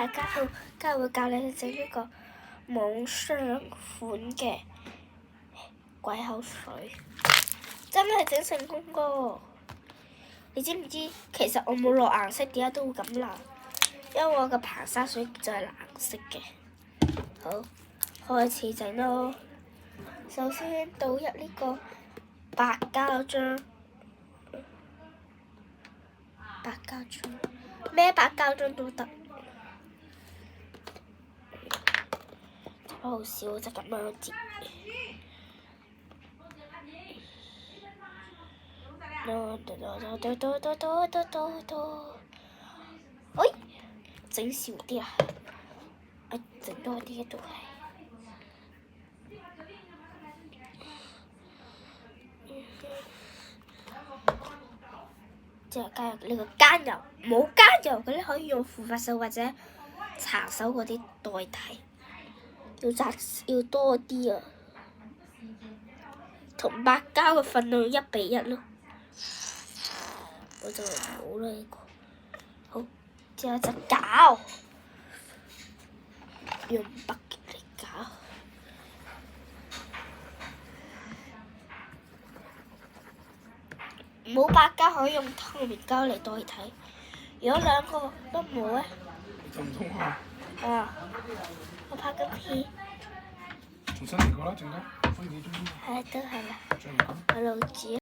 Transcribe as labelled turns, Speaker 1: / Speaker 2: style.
Speaker 1: 大家會教你整一個網上款嘅鬼口水，真係整成功㗎！你知唔知其實我冇落顏色，點解都會咁啦？因為我個硼砂水就係藍色嘅。好，開始整咯。首先倒入呢個白膠漿，咩白膠漿都得。好少就咁樣折。喂，整少啲啊！整多啲都係。之後加入呢個奸油，冇奸油嘅咧可以用護髮素或者茶手嗰啲代替。要多啲啊，同白膠嘅份量1:1咯。我就冇啦呢個。好，之後就攪，用北極嚟攪。冇白膠可以用透明膠嚟代替。如果兩個都冇咧，
Speaker 2: 就唔通啊！
Speaker 1: 我拍緊片。
Speaker 2: 重新嚟過啦，陣間，可以幾鐘？
Speaker 1: 係都係啦。
Speaker 2: 再嚟講。
Speaker 1: 我老子。